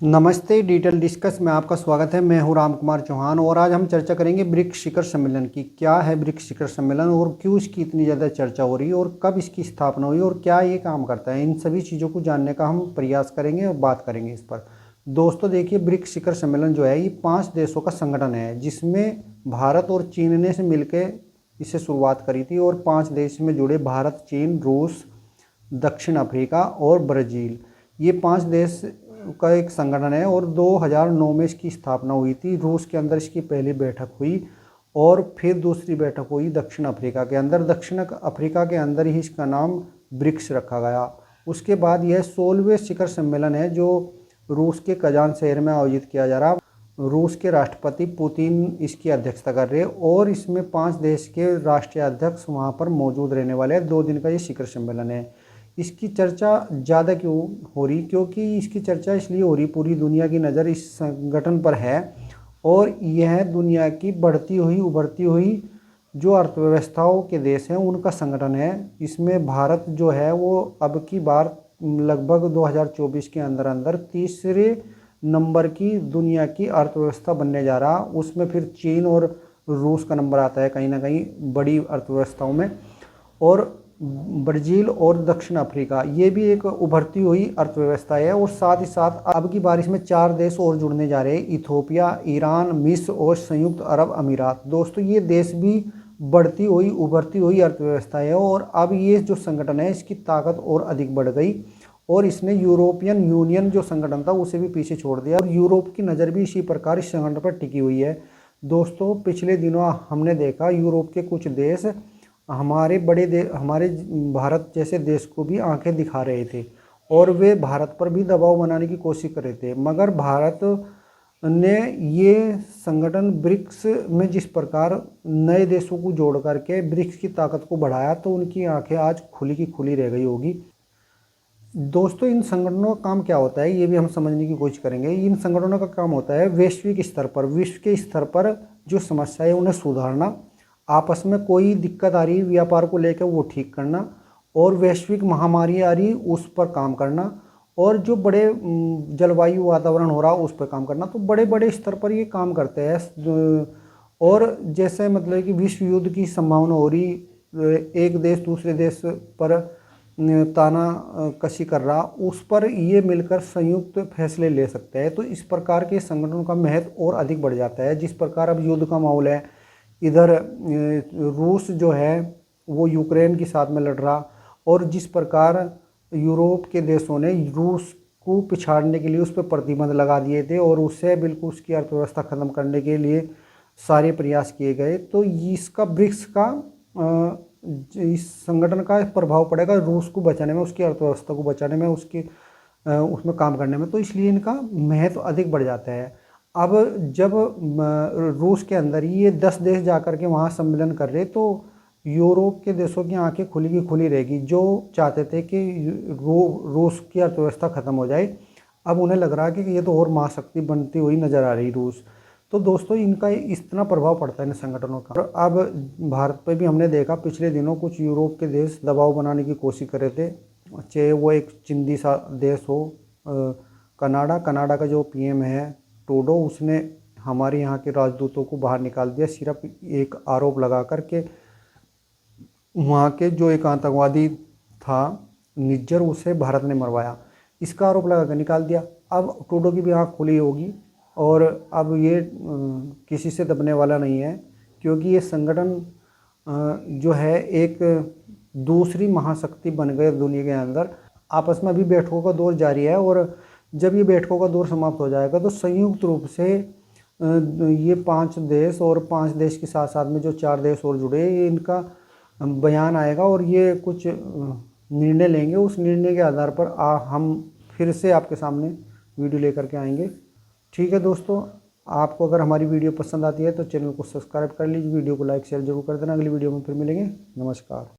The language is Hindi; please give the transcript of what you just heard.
नमस्ते, डिटेल डिस्कस में आपका स्वागत है। मैं हूं राम कुमार चौहान और आज हम चर्चा करेंगे ब्रिक्स शिखर सम्मेलन की। क्या है ब्रिक्स शिखर सम्मेलन और क्यों इसकी इतनी ज़्यादा चर्चा हो रही है और कब इसकी स्थापना हुई और क्या ये काम करता है, इन सभी चीज़ों को जानने का हम प्रयास करेंगे और बात करेंगे इस पर। दोस्तों देखिए, ब्रिक्स शिखर सम्मेलन जो है ये 5 देशों का संगठन है, जिसमें भारत और चीन ने से मिलकर इसे शुरुआत करी थी और 5 देश में जुड़े भारत, चीन, रूस, दक्षिण अफ्रीका और ब्राज़ील, ये 5 देश का एक संगठन है और 2009 में इसकी स्थापना हुई थी। रूस के अंदर इसकी पहली बैठक हुई और फिर दूसरी बैठक हुई दक्षिण अफ्रीका के अंदर। दक्षिण अफ्रीका के अंदर ही इसका नाम ब्रिक्स रखा गया। उसके बाद यह 16वें शिखर सम्मेलन है जो रूस के कजान शहर में आयोजित किया जा रहा। रूस के राष्ट्रपति पुतिन इसकी अध्यक्षता कर रहे हैं और इसमें 5 देश के राष्ट्रीय अध्यक्ष वहाँ पर मौजूद रहने वाले हैं। 2 दिन का ये शिखर सम्मेलन है। इसकी चर्चा ज़्यादा क्यों हो रही, क्योंकि इसकी चर्चा इसलिए हो रही, पूरी दुनिया की नज़र इस संगठन पर है और यह दुनिया की बढ़ती हुई उभरती हुई जो अर्थव्यवस्थाओं के देश हैं उनका संगठन है। इसमें भारत जो है वो अब की बार लगभग 2024 के अंदर अंदर तीसरे नंबर की दुनिया की अर्थव्यवस्था बनने जा रहा। उसमें फिर चीन और रूस का नंबर आता है कहीं ना कहीं बड़ी अर्थव्यवस्थाओं में, और ब्राज़ील और दक्षिण अफ्रीका ये भी एक उभरती हुई अर्थव्यवस्था है। और साथ ही साथ अब की बार इसमें 4 देश और जुड़ने जा रहे हैं, इथियोपिया, ईरान, मिस्र और संयुक्त अरब अमीरात। दोस्तों ये देश भी बढ़ती हुई उभरती हुई अर्थव्यवस्था है और अब ये जो संगठन है इसकी ताकत और अधिक बढ़ गई और इसने यूरोपियन यूनियन जो संगठन था उसे भी पीछे छोड़ दिया और यूरोप की नज़र भी इसी प्रकार इस संगठन पर टिकी हुई है। दोस्तों पिछले दिनों हमने देखा यूरोप के कुछ देश हमारे हमारे भारत जैसे देश को भी आंखें दिखा रहे थे और वे भारत पर भी दबाव बनाने की कोशिश कर रहे थे, मगर भारत ने ये संगठन ब्रिक्स में जिस प्रकार नए देशों को जोड़ करके ब्रिक्स की ताकत को बढ़ाया तो उनकी आंखें आज खुली की खुली रह गई होगी। दोस्तों इन संगठनों का काम क्या होता है ये भी हम समझने की कोशिश करेंगे। इन संगठनों का काम होता है वैश्विक स्तर पर, विश्व के स्तर पर जो समस्या है उन्हें सुधारना, आपस में कोई दिक्कत आ रही व्यापार को लेकर वो ठीक करना, और वैश्विक महामारी आ रही उस पर काम करना, और जो बड़े जलवायु वातावरण हो रहा उस पर काम करना। तो बड़े बड़े स्तर पर ये काम करते हैं। और जैसे मतलब कि विश्व युद्ध की संभावना हो रही, एक देश दूसरे देश पर ताना कशी कर रहा, उस पर ये मिलकर संयुक्त फैसले ले सकते हैं। तो इस प्रकार के संगठनों का महत्व और अधिक बढ़ जाता है। जिस प्रकार अब युद्ध का माहौल है, इधर रूस जो है वो यूक्रेन के साथ में लड़ रहा, और जिस प्रकार यूरोप के देशों ने रूस को पिछाड़ने के लिए उस पर प्रतिबंध लगा दिए थे और उससे बिल्कुल उसकी अर्थव्यवस्था ख़त्म करने के लिए सारे प्रयास किए गए, तो इसका ब्रिक्स का इस संगठन का प्रभाव पड़ेगा रूस को बचाने में, उसकी अर्थव्यवस्था को बचाने में, उसके उसमें काम करने में। तो इसलिए इनका महत्व अधिक बढ़ जाता है। अब जब रूस के अंदर ये 10 देश जाकर के वहाँ सम्मेलन कर रहे, तो यूरोप के देशों की आंखें खुली की खुली रहेगी, जो चाहते थे कि रूस की अर्थव्यवस्था ख़त्म हो जाए। अब उन्हें लग रहा है कि ये तो और महाशक्ति बनती हुई नज़र आ रही रूस। तो दोस्तों इनका इतना प्रभाव पड़ता है इन संगठनों का। और अब भारत पे भी हमने देखा पिछले दिनों कुछ यूरोप के देश दबाव बनाने की कोशिश कर रहे थे, चाहे वो एक चिंदी सा देश हो कनाडा का जो पीएम है ट्रूडो, उसने हमारे यहाँ के राजदूतों को बाहर निकाल दिया सिर्फ एक आरोप लगा कर के वहाँ के जो एक आतंकवादी था निज्जर, उसे भारत ने मरवाया, इसका आरोप लगा कर निकाल दिया। अब ट्रूडो की भी आँख खुली होगी और अब ये किसी से दबने वाला नहीं है, क्योंकि ये संगठन जो है एक दूसरी महाशक्ति बन गए दुनिया के अंदर। आपस में अभी बैठकों का दौर जारी है और जब ये बैठकों का दौर समाप्त हो जाएगा तो संयुक्त रूप से ये 5 देश और 5 देश के साथ साथ में जो 4 देश और जुड़े, इनका बयान आएगा और ये कुछ निर्णय लेंगे। उस निर्णय के आधार पर हम फिर से आपके सामने वीडियो लेकर के आएंगे। ठीक है दोस्तों, आपको अगर हमारी वीडियो पसंद आती है तो चैनल को सब्सक्राइब कर लीजिए, वीडियो को लाइक शेयर जरूर कर देना। अगली वीडियो में फिर मिलेंगे। नमस्कार।